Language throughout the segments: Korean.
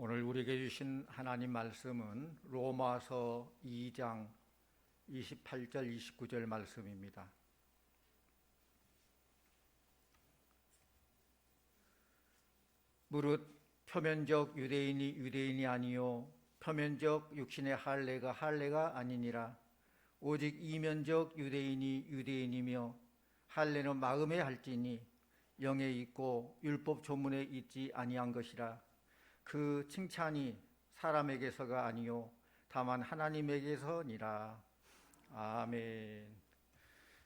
오늘 우리에게 주신 하나님 말씀은 로마서 2장 28절 29절 말씀입니다. 무릇 표면적 유대인이 유대인이 아니요 표면적 육신의 할례가 할례가 아니니라. 오직 이면적 유대인이 유대인이며 할례는 마음에 할지니 영에 있고 율법 조문에 있지 아니한 것이라. 그 칭찬이 사람에게서가 아니요 다만 하나님에게서니라. 아멘.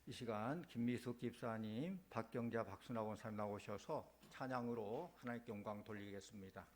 이 시간 김미숙 집사님, 박경자 박순학 원사님 나오셔서 찬양으로 하나님께 영광 돌리겠습니다.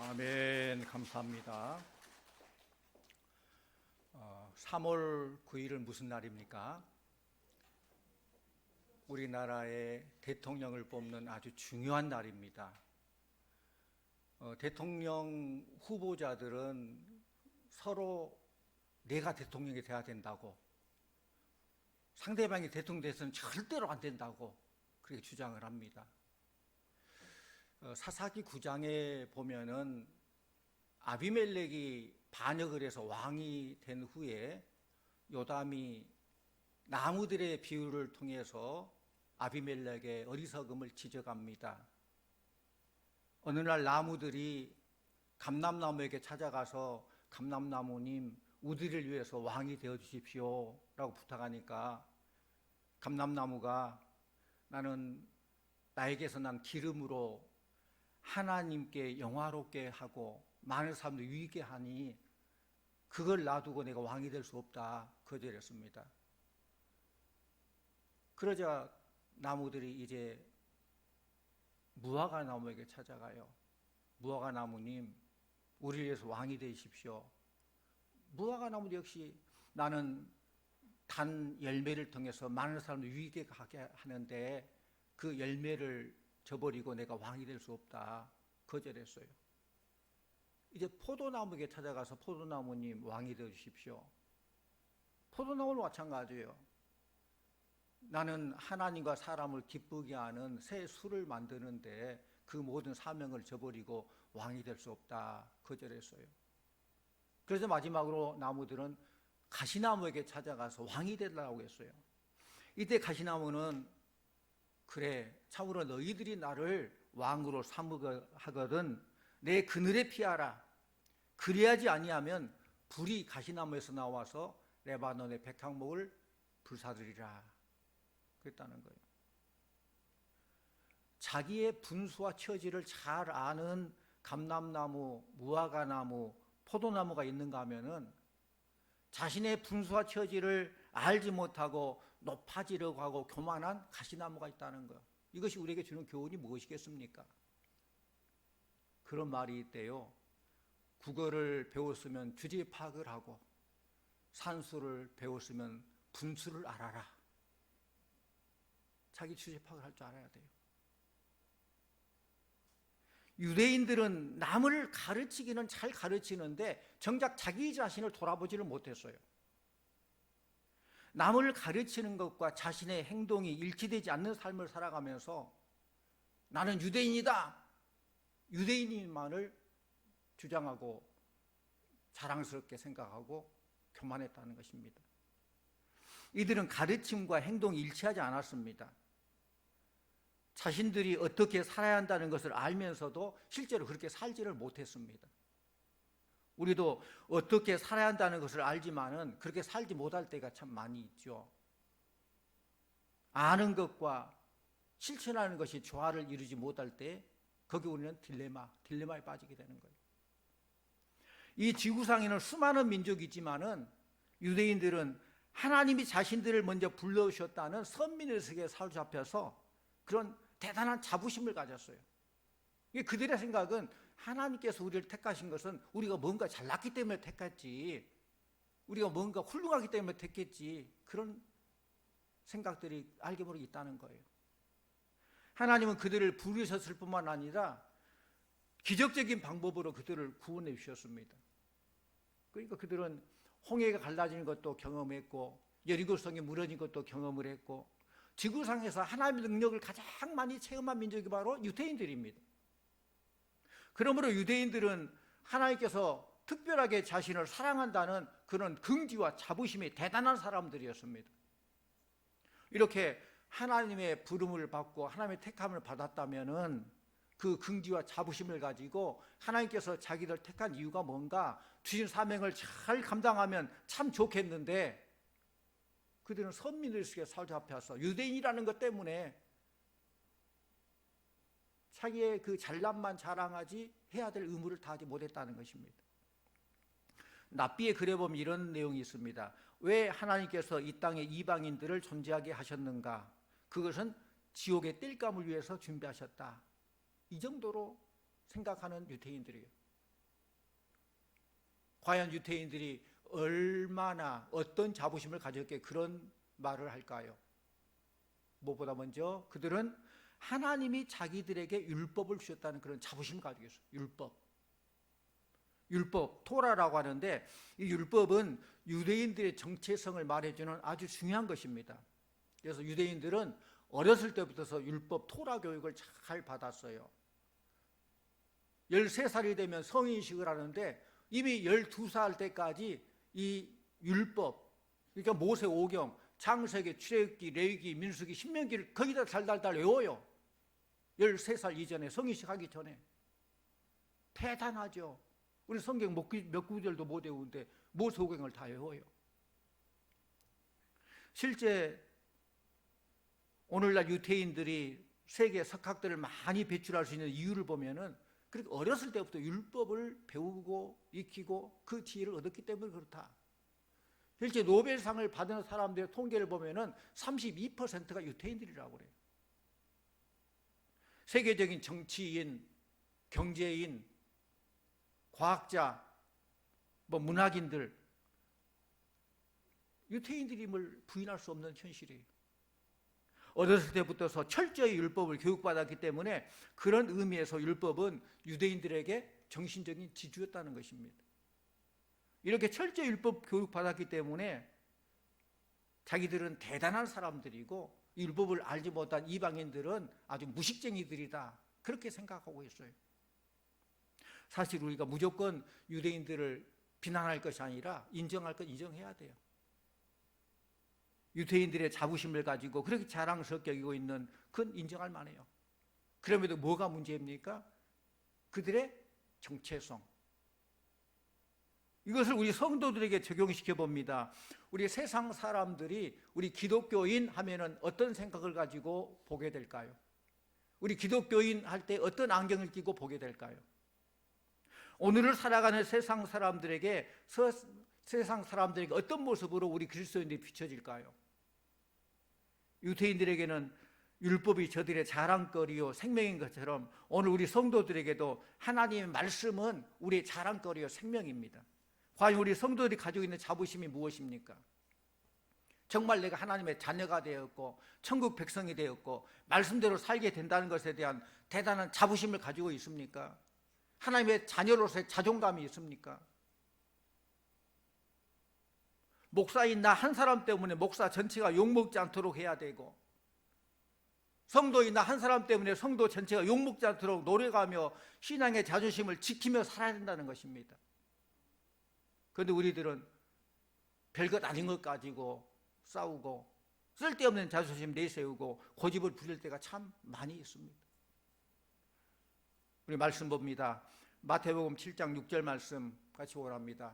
아멘. 감사합니다. 3월 9일은 무슨 날입니까? 우리나라의 대통령을 뽑는 아주 중요한 날입니다. 대통령 후보자들은 서로 내가 대통령이 돼야 된다고, 상대방이 대통령 돼서는 절대로 안 된다고 그렇게 주장을 합니다. 사사기 9장에 보면은 아비멜렉이 반역을 해서 왕이 된 후에 요담이 나무들의 비유를 통해서 아비멜렉의 어리석음을 지적합니다. 어느 날 나무들이 감람나무에게 찾아가서 감람나무님, 우리를 위해서 왕이 되어 주십시오 라고 부탁하니까 감람나무가 나에게서 난 기름으로 하나님께 영화롭게 하고 많은 사람들 유익게 하니 그걸 놔두고 내가 왕이 될 수 없다 거절했습니다. 그러자 나무들이 이제 무화과 나무에게 찾아가요. 무화과나무님, 우리를 위해서 왕이 되십시오. 무화과나무 역시 나는 단 열매를 통해서 많은 사람들 유익에 가게 하는데 그 열매를 저버리고 내가 왕이 될 수 없다. 거절했어요. 이제 포도나무에게 찾아가서 포도나무님 왕이 되십시오. 포도나무도 마찬가지예요. 나는 하나님과 사람을 기쁘게 하는 새 술을 만드는데 그 모든 사명을 저버리고 왕이 될 수 없다. 거절했어요. 그래서 마지막으로 나무들은 가시나무에게 찾아가서 왕이 되려고 했어요. 이때 가시나무는 그래, 참으로 너희들이 나를 왕으로 삼으거든 내 그늘에 피하라. 그래야지 아니하면 불이 가시나무에서 나와서 레바논의 백향목을 불사르리라. 그랬다는 거예요. 자기의 분수와 처지를 잘 아는 감람나무, 무화과나무, 포도나무가 있는가 하면은 자신의 분수와 처지를 알지 못하고 높아지려고 하고 교만한 가시나무가 있다는 거예요. 이것이 우리에게 주는 교훈이 무엇이겠습니까? 그런 말이 있대요. 국어를 배웠으면 주제 파악을 하고 산수를 배웠으면 분수를 알아라. 자기 주제 파악을 할 줄 알아야 돼요. 유대인들은 남을 가르치기는 잘 가르치는데 정작 자기 자신을 돌아보지를 못했어요. 남을 가르치는 것과 자신의 행동이 일치되지 않는 삶을 살아가면서 나는 유대인이다. 유대인만을 주장하고 자랑스럽게 생각하고 교만했다는 것입니다. 이들은 가르침과 행동이 일치하지 않았습니다. 자신들이 어떻게 살아야 한다는 것을 알면서도 실제로 그렇게 살지를 못했습니다. 우리도 어떻게 살아야 한다는 것을 알지만은 그렇게 살지 못할 때가 참 많이 있죠. 아는 것과 실천하는 것이 조화를 이루지 못할 때 거기 우리는 딜레마에 빠지게 되는 거예요. 이 지구상에는 수많은 민족이 있지만은 유대인들은 하나님이 자신들을 먼저 불러오셨다는 선민의식에 사로잡혀서 그런 대단한 자부심을 가졌어요. 그들의 생각은 하나님께서 우리를 택하신 것은 우리가 뭔가 잘났기 때문에 택했지, 우리가 뭔가 훌륭하기 때문에 택했지, 그런 생각들이 알게 모르게 있다는 거예요. 하나님은 그들을 부르셨을 뿐만 아니라 기적적인 방법으로 그들을 구원해 주셨습니다. 그러니까 그들은 홍해가 갈라지는 것도 경험했고 여리고성이 무너진 것도 경험을 했고 지구상에서 하나님의 능력을 가장 많이 체험한 민족이 바로 유대인들입니다. 그러므로 유대인들은 하나님께서 특별하게 자신을 사랑한다는 그런 긍지와 자부심이 대단한 사람들이었습니다. 이렇게 하나님의 부름을 받고 하나님의 택함을 받았다면은 그 긍지와 자부심을 가지고 하나님께서 자기를 택한 이유가 뭔가, 주신 사명을 잘 감당하면 참 좋겠는데 그들은 선민의식에 사로잡혀서 유대인이라는 것 때문에 자기의 그 잘남만 자랑하지 해야 될 의무를 다하지 못했다는 것입니다. 납비의 글에 보면 이런 내용이 있습니다. 왜 하나님께서 이 땅에 이방인들을 존재하게 하셨는가? 그것은 지옥의 땔감을 위해서 준비하셨다. 이 정도로 생각하는 유대인들이에요. 과연 유대인들이 얼마나 어떤 자부심을 가졌기에 그런 말을 할까요? 무엇보다 먼저 그들은 하나님이 자기들에게 율법을 주셨다는 그런 자부심을 가지고 있어요. 율법, 토라라고 하는데 이 율법은 유대인들의 정체성을 말해주는 아주 중요한 것입니다. 그래서 유대인들은 어렸을 때부터 율법, 토라 교육을 잘 받았어요. 13살이 되면 성인식을 하는데 이미 12살 때까지 이 율법, 그러니까 모세오경, 창세기, 출애굽기, 레위기, 민수기, 신명기를 거기다 달달달 외워요. 13살 이전에, 성인식 하기 전에. 대단하죠. 우리 성경 몇 구절도 못 외우는데 모세오경을 다 외워요. 실제 오늘날 유대인들이 세계 석학들을 많이 배출할 수 있는 이유를 보면은 그렇게 어렸을 때부터 율법을 배우고 익히고 그 지혜를 얻었기 때문에 그렇다. 실제 노벨상을 받은 사람들의 통계를 보면은 32%가 유대인들이라고 그래요. 세계적인 정치인, 경제인, 과학자, 문학인들, 유태인들임을 부인할 수 없는 현실이에요. 어렸을 때부터서 철저히 율법을 교육받았기 때문에 그런 의미에서 율법은 유대인들에게 정신적인 지주였다는 것입니다. 이렇게 철저히 율법 교육받았기 때문에 자기들은 대단한 사람들이고 율법을 알지 못한 이방인들은 아주 무식쟁이들이다, 그렇게 생각하고 있어요. 사실 우리가 무조건 유대인들을 비난할 것이 아니라 인정할 것 인정해야 돼요. 유대인들의 자부심을 가지고 그렇게 자랑스럽게 여기고 있는 그건 인정할 만해요. 그럼에도 뭐가 문제입니까? 그들의 정체성. 이것을 우리 성도들에게 적용시켜 봅니다. 우리 세상 사람들이 우리 기독교인 하면은 어떤 생각을 가지고 보게 될까요? 우리 기독교인 할 때 어떤 안경을 끼고 보게 될까요? 오늘을 살아가는 세상 사람들에게 어떤 모습으로 우리 그리스도인들이 비춰질까요? 유대인들에게는 율법이 저들의 자랑거리요 생명인 것처럼 오늘 우리 성도들에게도 하나님의 말씀은 우리의 자랑거리요 생명입니다. 과연 우리 성도들이 가지고 있는 자부심이 무엇입니까? 정말 내가 하나님의 자녀가 되었고 천국 백성이 되었고 말씀대로 살게 된다는 것에 대한 대단한 자부심을 가지고 있습니까? 하나님의 자녀로서의 자존감이 있습니까? 목사인 나 한 사람 때문에 목사 전체가 욕먹지 않도록 해야 되고, 성도인 나 한 사람 때문에 성도 전체가 욕먹지 않도록 노력하며 신앙의 자존심을 지키며 살아야 된다는 것입니다. 그런데 우리들은 별것 아닌 것 가지고 싸우고 쓸데없는 자존심 내세우고 고집을 부릴 때가 참 많이 있습니다. 우리 말씀 봅니다. 마태복음 7장 6절 말씀 같이 보랍니다.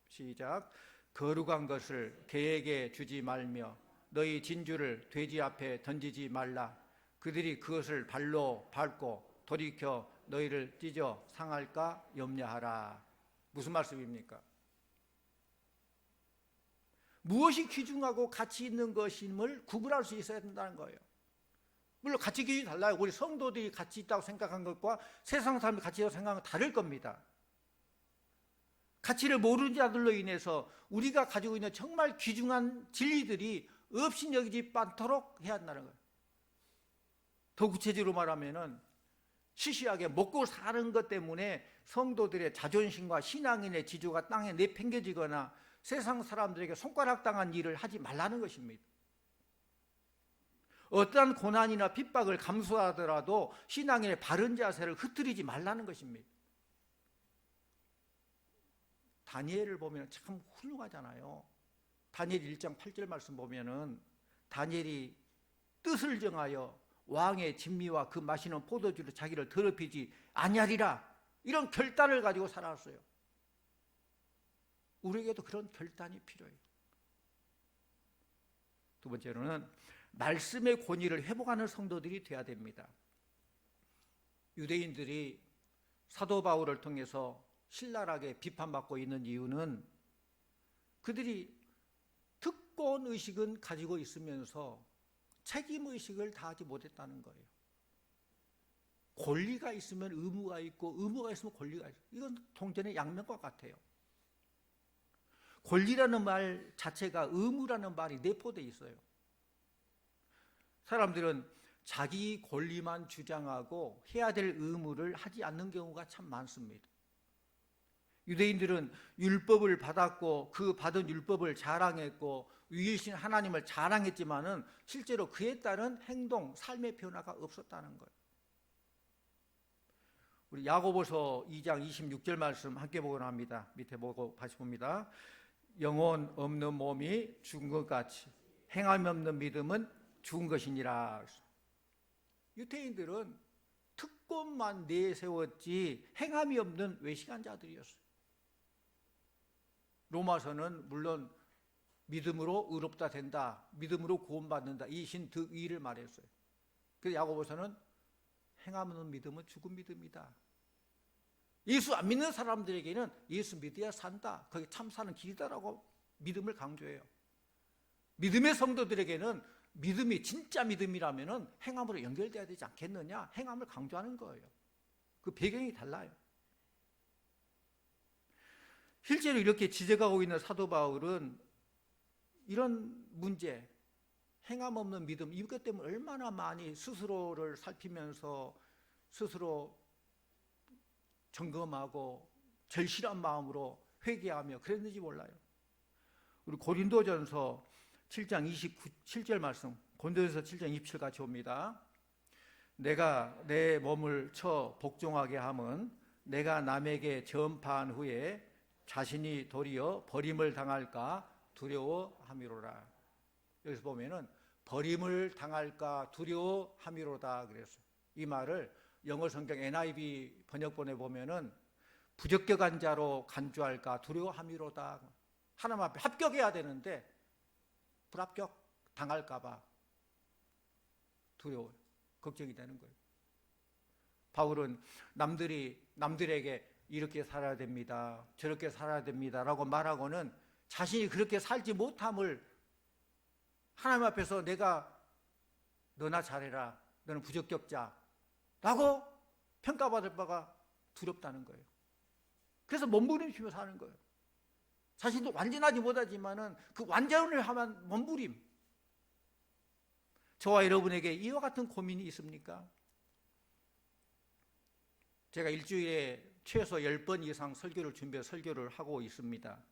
시작. 거룩한 것을 개에게 주지 말며 너희 진주를 돼지 앞에 던지지 말라. 그들이 그것을 발로 밟고 돌이켜 너희를 찢어 상할까 염려하라. 무슨 말씀입니까? 무엇이 귀중하고 가치 있는 것임을 구분할 수 있어야 된다는 거예요. 물론 가치 기준이 달라요. 우리 성도들이 가치 있다고 생각한 것과 세상 사람이 가치 있다고 생각하는 건 다를 겁니다. 가치를 모르는 자들로 인해서 우리가 가지고 있는 정말 귀중한 진리들이 업신여기지 않도록 해야 한다는 거예요. 더 구체적으로 말하면은 시시하게 먹고 사는 것 때문에 성도들의 자존심과 신앙인의 지조가 땅에 내팽겨지거나 세상 사람들에게 손가락당한 일을 하지 말라는 것입니다. 어떠한 고난이나 핍박을 감수하더라도 신앙인의 바른 자세를 흐트리지 말라는 것입니다. 다니엘을 보면 참 훌륭하잖아요. 다니엘 1장 8절 말씀 보면은 다니엘이 뜻을 정하여 왕의 진미와 그 마시는 포도주로 자기를 더럽히지 아니하리라, 이런 결단을 가지고 살아왔어요. 우리에게도 그런 결단이 필요해요. 두 번째로는 말씀의 권위를 회복하는 성도들이 되어야 됩니다. 유대인들이 사도 바울을 통해서 신랄하게 비판받고 있는 이유는 그들이 특권의식은 가지고 있으면서 책임의식을 다하지 못했다는 거예요. 권리가 있으면 의무가 있고 의무가 있으면 권리가 있어요. 이건 동전의 양면과 같아요. 권리라는 말 자체가 의무라는 말이 내포되어 있어요. 사람들은 자기 권리만 주장하고 해야 될 의무를 하지 않는 경우가 참 많습니다. 유대인들은 율법을 받았고 그 받은 율법을 자랑했고 위이신 하나님을 자랑했지만은 실제로 그에 따른 행동, 삶의 변화가 없었다는 거예요. 우리 야고보서 2장 26절 말씀 함께 보고나 합니다. 밑에 보고 다시 봅니다. 영혼 없는 몸이 죽은 것 같이 행함이 없는 믿음은 죽은 것이니라. 유대인들은 특권만 내세웠지 행함이 없는 외식한 자들이었어요. 로마서는 물론 믿음으로 의롭다 된다, 믿음으로 구원받는다, 이 신득의를 말했어요. 그래서 야고보서는 행함 없는 믿음은 죽은 믿음이다. 예수 안 믿는 사람들에게는 예수 믿어야 산다, 그게 참 사는 길이다라고 믿음을 강조해요. 믿음의 성도들에게는 믿음이 진짜 믿음이라면 행함으로 연결돼야 되지 않겠느냐, 행함을 강조하는 거예요. 그 배경이 달라요. 실제로 이렇게 지져가고 있는 사도 바울은 이런 문제, 행함 없는 믿음, 이것 때문에 얼마나 많이 스스로를 살피면서 스스로 점검하고 절실한 마음으로 회개하며 그랬는지 몰라요. 우리 고린도전서 7장 27절 말씀, 고린도전서 7장 27 같이 옵니다. 내가 내 몸을 쳐 복종하게 함은 내가 남에게 전파한 후에 자신이 도리어 버림을 당할까 두려워함이로라. 여기서 보면은 버림을 당할까 두려워함이로다 그랬어요. 이 말을 영어 성경 NIV 번역본에 보면은 부적격한 자로 간주할까 두려워함이로다. 하나님 앞에 합격해야 되는데 불합격 당할까 봐 두려워요. 걱정이 되는 거예요. 바울은 남들에게 이렇게 살아야 됩니다, 저렇게 살아야 됩니다 라고 말하고는 자신이 그렇게 살지 못함을 하나님 앞에서 내가 너나 잘해라, 너는 부적격자 라고 평가받을 바가 두렵다는 거예요. 그래서 몸부림치며 사는 거예요. 자신도 완전하지 못하지만은 그 완전을 하면 몸부림. 저와 여러분에게 이와 같은 고민이 있습니까? 제가 일주일에 최소 10번 이상 설교를 하고 있습니다.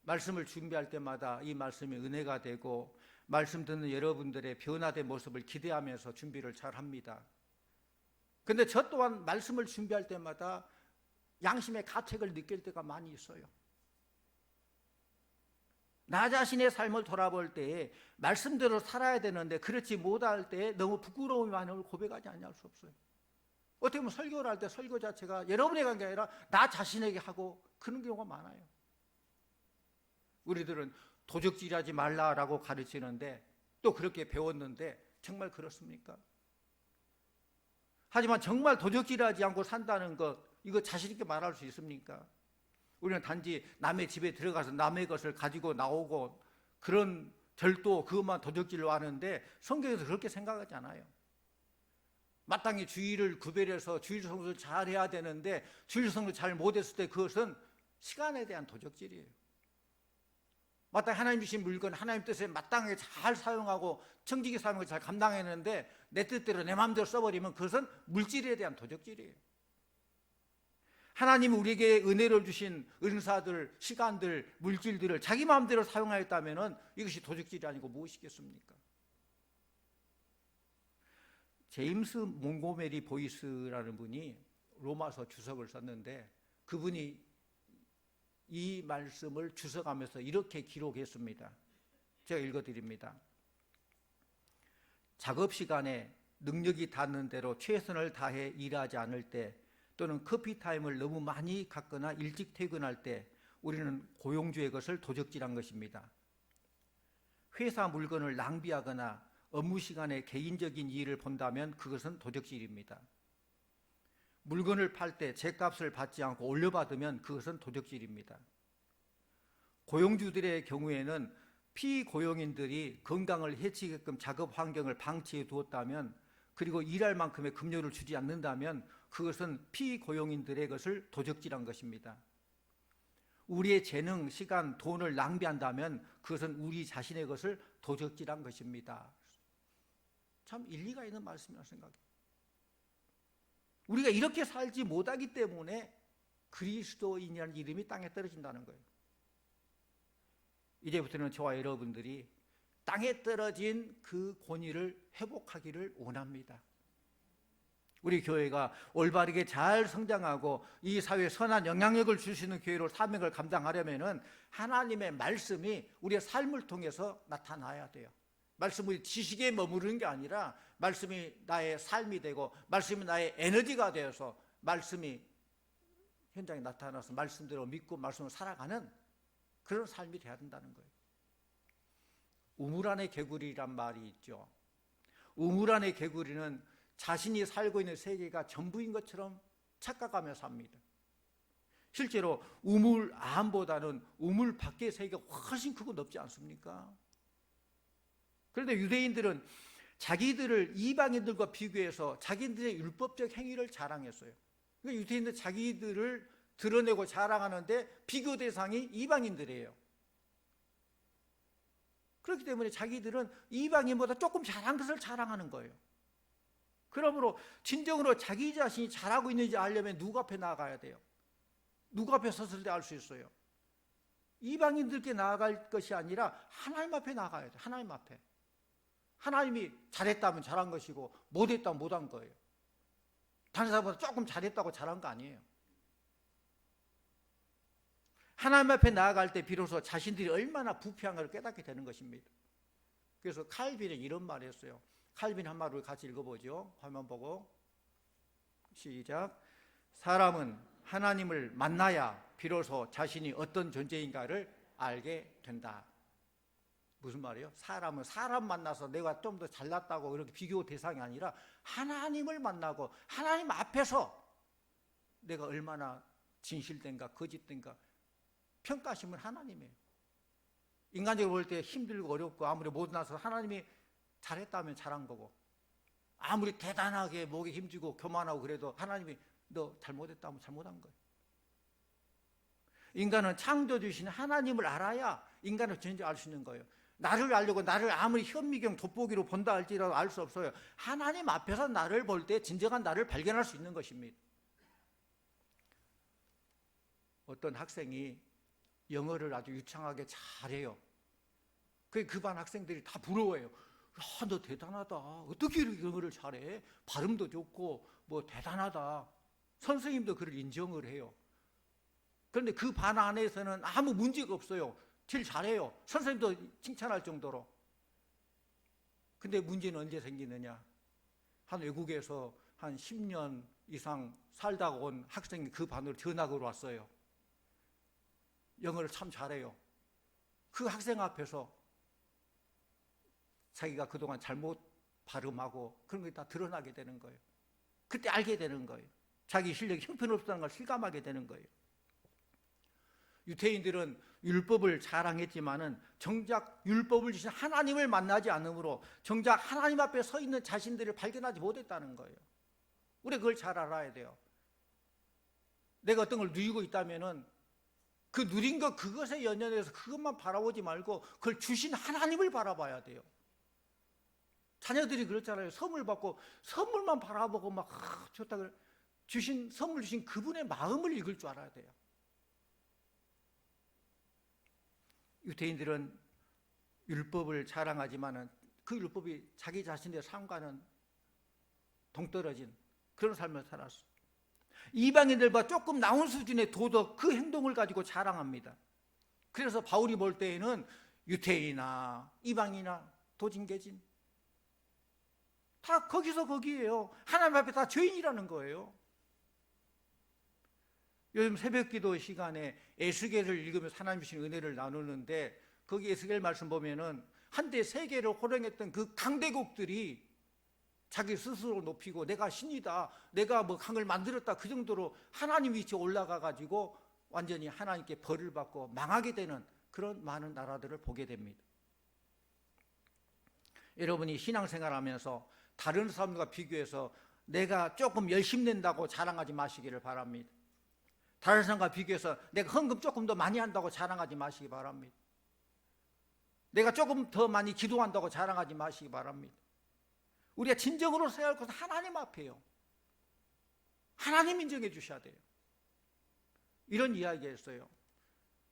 말씀을 준비할 때마다 이 말씀이 은혜가 되고 말씀 듣는 여러분들의 변화된 모습을 기대하면서 준비를 잘 합니다. 그런데 저 또한 말씀을 준비할 때마다 양심의 가책을 느낄 때가 많이 있어요. 나 자신의 삶을 돌아볼 때에 말씀대로 살아야 되는데 그렇지 못할 때 너무 부끄러움이 많은 걸 고백하지 않을 수 없어요. 어떻게 보면 설교를 할 때 설교 자체가 여러분에게 한 게 아니라 나 자신에게 하고 그런 경우가 많아요. 우리들은 도적질하지 말라라고 가르치는데 또 그렇게 배웠는데 정말 그렇습니까? 하지만 정말 도적질하지 않고 산다는 것, 이거 자신 있게 말할 수 있습니까? 우리는 단지 남의 집에 들어가서 남의 것을 가지고 나오고 그런 절도, 그것만 도적질로 하는데 성경에서 그렇게 생각하지 않아요. 마땅히 주의를 구별해서 주일 성수를 잘 해야 되는데 주일 성수를 잘 못했을 때 그것은 시간에 대한 도적질이에요. 마땅히 하나님 주신 물건, 하나님 뜻에 마땅하게 잘 사용하고 청지기 사용을 잘 감당했는데 내 뜻대로 내 마음대로 써버리면 그것은 물질에 대한 도적질이에요. 하나님이 우리에게 은혜를 주신 은사들, 시간들, 물질들을 자기 마음대로 사용하였다면 이것이 도적질이 아니고 무엇이겠습니까? 제임스 몽고메리 보이스라는 분이 로마서 주석을 썼는데 그분이 이 말씀을 주석하면서 이렇게 기록했습니다. 제가 읽어드립니다. 작업 시간에 능력이 닿는 대로 최선을 다해 일하지 않을 때 또는 커피 타임을 너무 많이 갖거나 일찍 퇴근할 때 우리는 고용주의 것을 도적질한 것입니다. 회사 물건을 낭비하거나 업무 시간에 개인적인 이익을 본다면 그것은 도적질입니다. 물건을 팔 때 제값을 받지 않고 올려받으면 그것은 도적질입니다. 고용주들의 경우에는 피고용인들이 건강을 해치게끔 작업 환경을 방치해 두었다면 그리고 일할 만큼의 급료를 주지 않는다면 그것은 피고용인들의 것을 도적질한 것입니다. 우리의 재능, 시간, 돈을 낭비한다면 그것은 우리 자신의 것을 도적질한 것입니다. 참 일리가 있는 말씀이라고 생각해요. 우리가 이렇게 살지 못하기 때문에 그리스도인이라는 이름이 땅에 떨어진다는 거예요. 이제부터는 저와 여러분들이 땅에 떨어진 그 권위를 회복하기를 원합니다. 우리 교회가 올바르게 잘 성장하고 이 사회에 선한 영향력을 줄 수 있는 교회로 사명을 감당하려면 하나님의 말씀이 우리의 삶을 통해서 나타나야 돼요. 말씀이 지식에 머무르는 게 아니라 말씀이 나의 삶이 되고 말씀이 나의 에너지가 되어서 말씀이 현장에 나타나서 말씀대로 믿고 말씀을 살아가는 그런 삶이 돼야 된다는 거예요. 우물 안의 개구리란 말이 있죠. 우물 안의 개구리는 자신이 살고 있는 세계가 전부인 것처럼 착각하며 삽니다. 실제로 우물 안보다는 우물 밖의 세계가 훨씬 크고 넓지 않습니까? 그런데 유대인들은 자기들을 이방인들과 비교해서 자기들의 율법적 행위를 자랑했어요. 그러니까 유대인들 자기들을 드러내고 자랑하는데 비교 대상이 이방인들이에요. 그렇기 때문에 자기들은 이방인보다 조금 잘한 것을 자랑하는 거예요. 그러므로 진정으로 자기 자신이 잘하고 있는지 알려면 누구 앞에 나가야 돼요? 누구 앞에 섰을 때 알 수 있어요? 이방인들께 나아갈 것이 아니라 하나님 앞에 나가야 돼요. 하나님 앞에. 하나님이 잘했다면 잘한 것이고 못했다면 못한 거예요. 다른 사람보다 조금 잘했다고 잘한 거 아니에요. 하나님 앞에 나아갈 때 비로소 자신들이 얼마나 부패한 걸 깨닫게 되는 것입니다. 그래서 칼빈은 이런 말을 했어요. 칼빈 한 말을 같이 읽어보죠. 화면 보고 시작. 사람은 하나님을 만나야 비로소 자신이 어떤 존재인가를 알게 된다. 무슨 말이에요? 사람은 사람 만나서 내가 좀 더 잘났다고 이렇게 비교 대상이 아니라 하나님을 만나고 하나님 앞에서 내가 얼마나 진실된가 거짓된가 평가하시면 하나님이에요. 인간적으로 볼 때 힘들고 어렵고 아무리 못나서 하나님이 잘했다면 잘한 거고, 아무리 대단하게 목에 힘주고 교만하고 그래도 하나님이 너 잘못했다면 잘못한 거예요. 인간은 창조주신 하나님을 알아야 인간을 진짜 알 수 있는 거예요. 나를 알려고 나를 아무리 현미경 돋보기로 본다 할지라도 알 수 없어요. 하나님 앞에서 나를 볼 때 진정한 나를 발견할 수 있는 것입니다. 어떤 학생이 영어를 아주 유창하게 잘해요. 그 반 학생들이 다 부러워해요. 야, 너 대단하다. 어떻게 이렇게 영어를 잘해? 발음도 좋고 뭐 대단하다. 선생님도 그를 인정을 해요. 그런데 그 반 안에서는 아무 문제가 없어요. 제일 잘해요. 선생님도 칭찬할 정도로. 근데 문제는 언제 생기느냐? 한 외국에서 한 10년 이상 살다가 온 학생이 그 반으로 전학으로 왔어요. 영어를 참 잘해요. 그 학생 앞에서 자기가 그동안 잘못 발음하고 그런 게 다 드러나게 되는 거예요. 그때 알게 되는 거예요. 자기 실력이 형편없다는 걸 실감하게 되는 거예요. 유대인들은 율법을 자랑했지만은 정작 율법을 주신 하나님을 만나지 않으므로 정작 하나님 앞에 서 있는 자신들을 발견하지 못했다는 거예요. 우리가 그걸 잘 알아야 돼요. 내가 어떤 걸 누리고 있다면은 그 누린 것 그것에 연연해서 그것만 바라보지 말고 그걸 주신 하나님을 바라봐야 돼요. 자녀들이 그렇잖아요. 선물 받고 선물만 바라보고 막 좋다 그래. 선물 주신 그분의 마음을 읽을 줄 알아야 돼요. 유대인들은 율법을 자랑하지만은 그 율법이 자기 자신의 삶과는 동떨어진 그런 삶을 살았어요. 이방인들과 조금 나온 수준의 도덕, 그 행동을 가지고 자랑합니다. 그래서 바울이 볼 때에는 유태인이나 이방이나 도진개진 다 거기서 거기에요. 하나님 앞에 다 죄인이라는 거예요. 요즘 새벽기도 시간에 에스겔을 읽으면서 하나님 주신 은혜를 나누는데 거기 에스겔 말씀 보면은 한때 세계를 호령했던 그 강대국들이 자기 스스로 높이고 내가 신이다, 내가 뭐 강을 만들었다, 그 정도로 하나님 위치에 올라가 가지고 완전히 하나님께 벌을 받고 망하게 되는 그런 많은 나라들을 보게 됩니다. 여러분이 신앙생활하면서 다른 사람과 비교해서 내가 조금 열심히 낸다고 자랑하지 마시기를 바랍니다. 다른 사람과 비교해서 내가 헌금 조금 더 많이 한다고 자랑하지 마시기 바랍니다. 내가 조금 더 많이 기도한다고 자랑하지 마시기 바랍니다. 우리가 진정으로 써야 할 것은 하나님 앞에요. 하나님 인정해 주셔야 돼요. 이런 이야기였어요.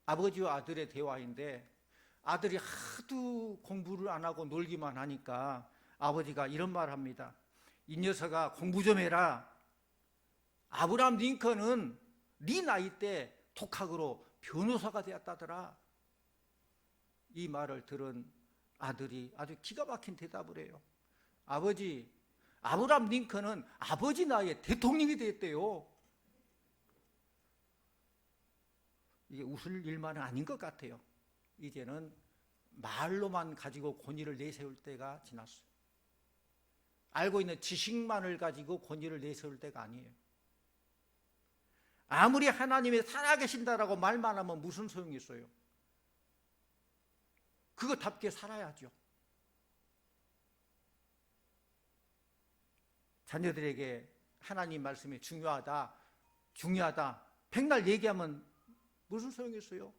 아버지와 아들의 대화인데 아들이 하도 공부를 안 하고 놀기만 하니까 아버지가 이런 말을 합니다. 이 녀석아 공부 좀 해라. 아브라함 링컨은 네 나이 때 독학으로 변호사가 되었다더라. 이 말을 들은 아들이 아주 기가 막힌 대답을 해요. 아버지, 아브라함 링컨은 아버지 나이에 대통령이 됐대요. 이게 웃을 일만은 아닌 것 같아요. 이제는 말로만 가지고 권위를 내세울 때가 지났어요. 알고 있는 지식만을 가지고 권위를 내세울 때가 아니에요. 아무리 하나님이 살아계신다라고 말만 하면 무슨 소용이 있어요? 그것답게 살아야죠. 자녀들에게 하나님 말씀이 중요하다, 중요하다, 백날 얘기하면 무슨 소용이 있어요?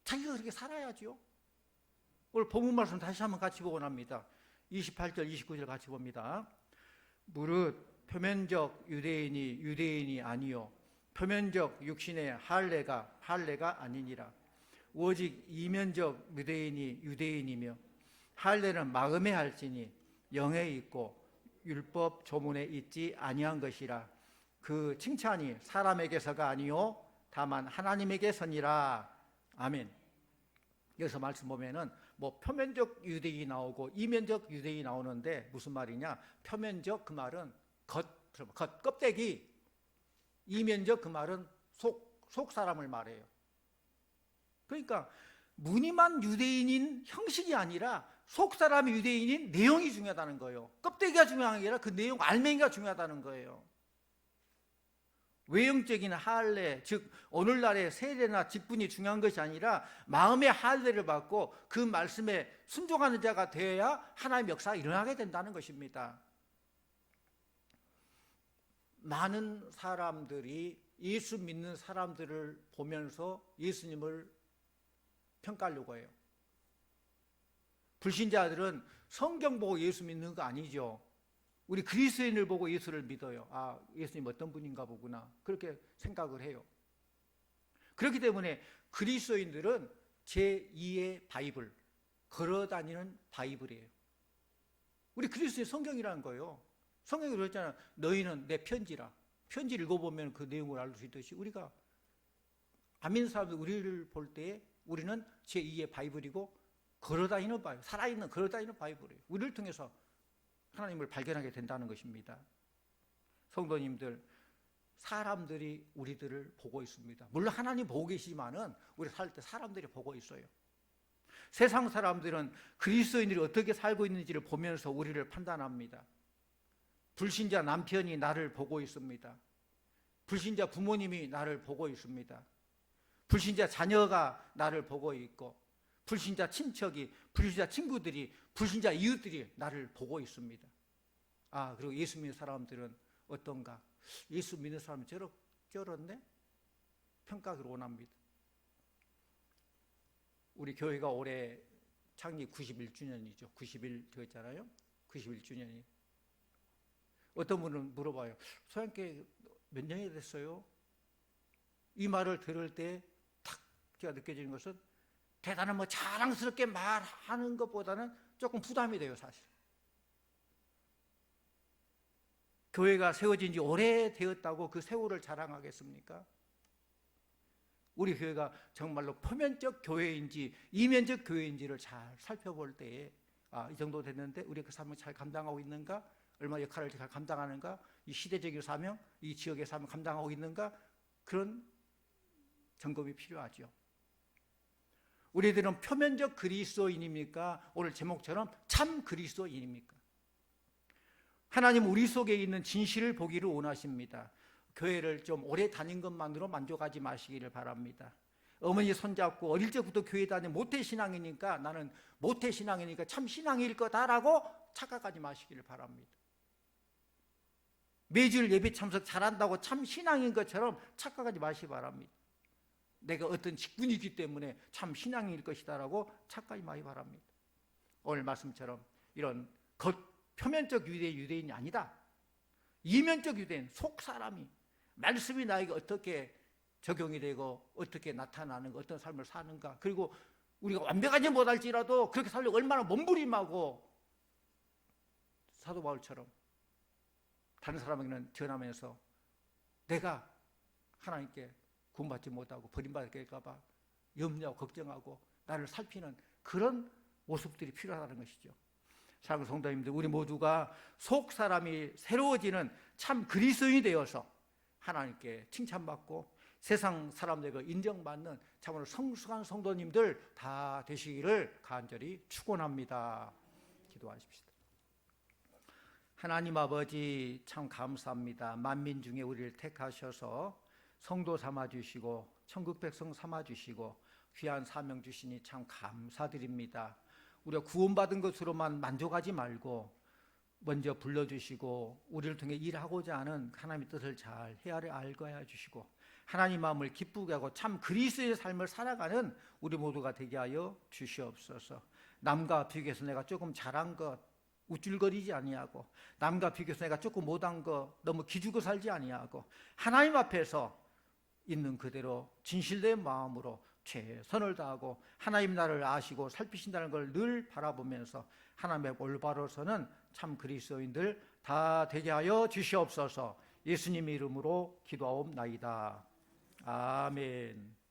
자기가 그렇게 살아야죠. 오늘 본문 말씀 다시 한번 같이 보고 납니다. 28절 29절 같이 봅니다. 무릇 표면적 유대인이 유대인이 아니요 표면적 육신의 할례가 아니니라. 오직 이면적 유대인이 유대인이며 할례는 마음에 할지니 영에 있고 율법 조문에 있지 아니한 것이라. 그 칭찬이 사람에게서가 아니요 다만 하나님에게서니라. 아멘. 여기서 말씀 보면은 뭐 표면적 유대인이 나오고 이면적 유대인이 나오는데 무슨 말이냐? 표면적 그 말은 겉 껍데기, 이면적 그 말은 속 사람을 말해요. 그러니까 무늬만 유대인인 형식이 아니라 속 사람이 유대인인 내용이 중요하다는 거예요. 껍데기가 중요한 게 아니라 그 내용 알맹이가 중요하다는 거예요. 외형적인 할례, 즉 오늘날의 세례나 직분이 중요한 것이 아니라 마음의 할례를 받고 그 말씀에 순종하는 자가 되어야 하나님의 역사가 일어나게 된다는 것입니다. 많은 사람들이 예수 믿는 사람들을 보면서 예수님을 평가하려고 해요. 불신자들은 성경 보고 예수 믿는 거 아니죠. 우리 그리스도인을 보고 예수를 믿어요. 아, 예수님 어떤 분인가 보구나. 그렇게 생각을 해요. 그렇기 때문에 그리스도인들은 제2의 바이블, 걸어다니는 바이블이에요. 우리 그리스도인 성경이라는 거예요. 성경이 그랬잖아요. 너희는 내 편지라. 편지를 읽어보면 그 내용을 알 수 있듯이 우리가 안 믿는 사람들 우리를 볼 때 우리는 제2의 바이블이고 걸어다니는 바이블, 살아있는 걸어다니는 바이블이에요. 우리를 통해서 하나님을 발견하게 된다는 것입니다. 성도님들, 사람들이 우리들을 보고 있습니다. 물론 하나님 보고 계시지만은 우리 살 때 사람들이 보고 있어요. 세상 사람들은 그리스도인들이 어떻게 살고 있는지를 보면서 우리를 판단합니다. 불신자 남편이 나를 보고 있습니다. 불신자 부모님이 나를 보고 있습니다. 불신자 자녀가 나를 보고 있고, 불신자 친척이, 불신자 친구들이, 불신자 이웃들이 나를 보고 있습니다. 아, 그리고 예수 믿는 사람들은 어떤가? 예수 믿는 사람은 저렇네? 평가를 원합니다. 우리 교회가 올해 창립 91주년이죠. 90일 되었잖아요. 91주년이. 어떤 분은 물어봐요. 소양교회 몇 년이 됐어요? 이 말을 들을 때 탁 제가 느껴지는 것은 대단한 뭐 자랑스럽게 말하는 것보다는 조금 부담이 돼요, 사실. 교회가 세워진 지 오래되었다고 그 세월을 자랑하겠습니까? 우리 교회가 정말로 표면적 교회인지 이면적 교회인지를 잘 살펴볼 때에 아, 이 정도 됐는데 우리가 그 삶을 잘 감당하고 있는가? 얼마 역할을 잘 감당하는가? 이 시대적인 사명, 이 지역의 사명을 감당하고 있는가? 그런 점검이 필요하죠. 우리들은 표면적 그리스도인입니까? 오늘 제목처럼 참 그리스도인입니까? 하나님 우리 속에 있는 진실을 보기를 원하십니다. 교회를 좀 오래 다닌 것만으로 만족하지 마시기를 바랍니다. 어머니 손잡고 어릴 적부터 교회 다니는 모태신앙이니까 나는 모태신앙이니까 참 신앙일 거다라고 착각하지 마시기를 바랍니다. 매주일 예배 참석 잘한다고 참 신앙인 것처럼 착각하지 마시기 바랍니다. 내가 어떤 직분이 있기 때문에 참 신앙일 것이다라고 착각하지 마시기 바랍니다. 오늘 말씀처럼 이런 표면적 유대인이 아니다. 이면적 유대인, 속 사람이 말씀이 나에게 어떻게 적용이 되고 어떻게 나타나는가, 어떤 삶을 사는가, 그리고 우리가 완벽하지 못할지라도 그렇게 살려고 얼마나 몸부림하고 사도 바울처럼 다른 사람에게는 전하면서 내가 하나님께 구원받지 못하고 버림받을까 봐 염려하고 걱정하고 나를 살피는 그런 모습들이 필요하다는 것이죠. 사랑하는 성도님들, 우리 모두가 속 사람이 새로워지는 참 그리스도인이 되어서 하나님께 칭찬받고 세상 사람들에게 인정받는 참으로 성숙한 성도님들 다 되시기를 간절히 축원합니다. 기도하십시다. 하나님 아버지 참 감사합니다. 만민 중에 우리를 택하셔서 성도 삼아주시고 천국 백성 삼아주시고 귀한 사명 주시니 참 감사드립니다. 우리가 구원받은 것으로만 만족하지 말고 먼저 불러주시고 우리를 통해 일하고자 하는 하나님의 뜻을 잘 헤아려 알게 해주시고 하나님 마음을 기쁘게 하고 참 그리스도의 삶을 살아가는 우리 모두가 되게 하여 주시옵소서. 남과 비교해서 내가 조금 잘한 것 우쭐거리지 아니하고 남과 비교해서 내가 조금 못한 것 너무 기죽어 살지 아니하고 하나님 앞에서 있는 그대로 진실된 마음으로 최선을 다하고 하나님 나를 아시고 살피신다는 걸 늘 바라보면서 하나님의 올바로 서는 참 그리스도인들 다 되게 하여 주시옵소서. 예수님의 이름으로 기도하옵나이다. 아멘.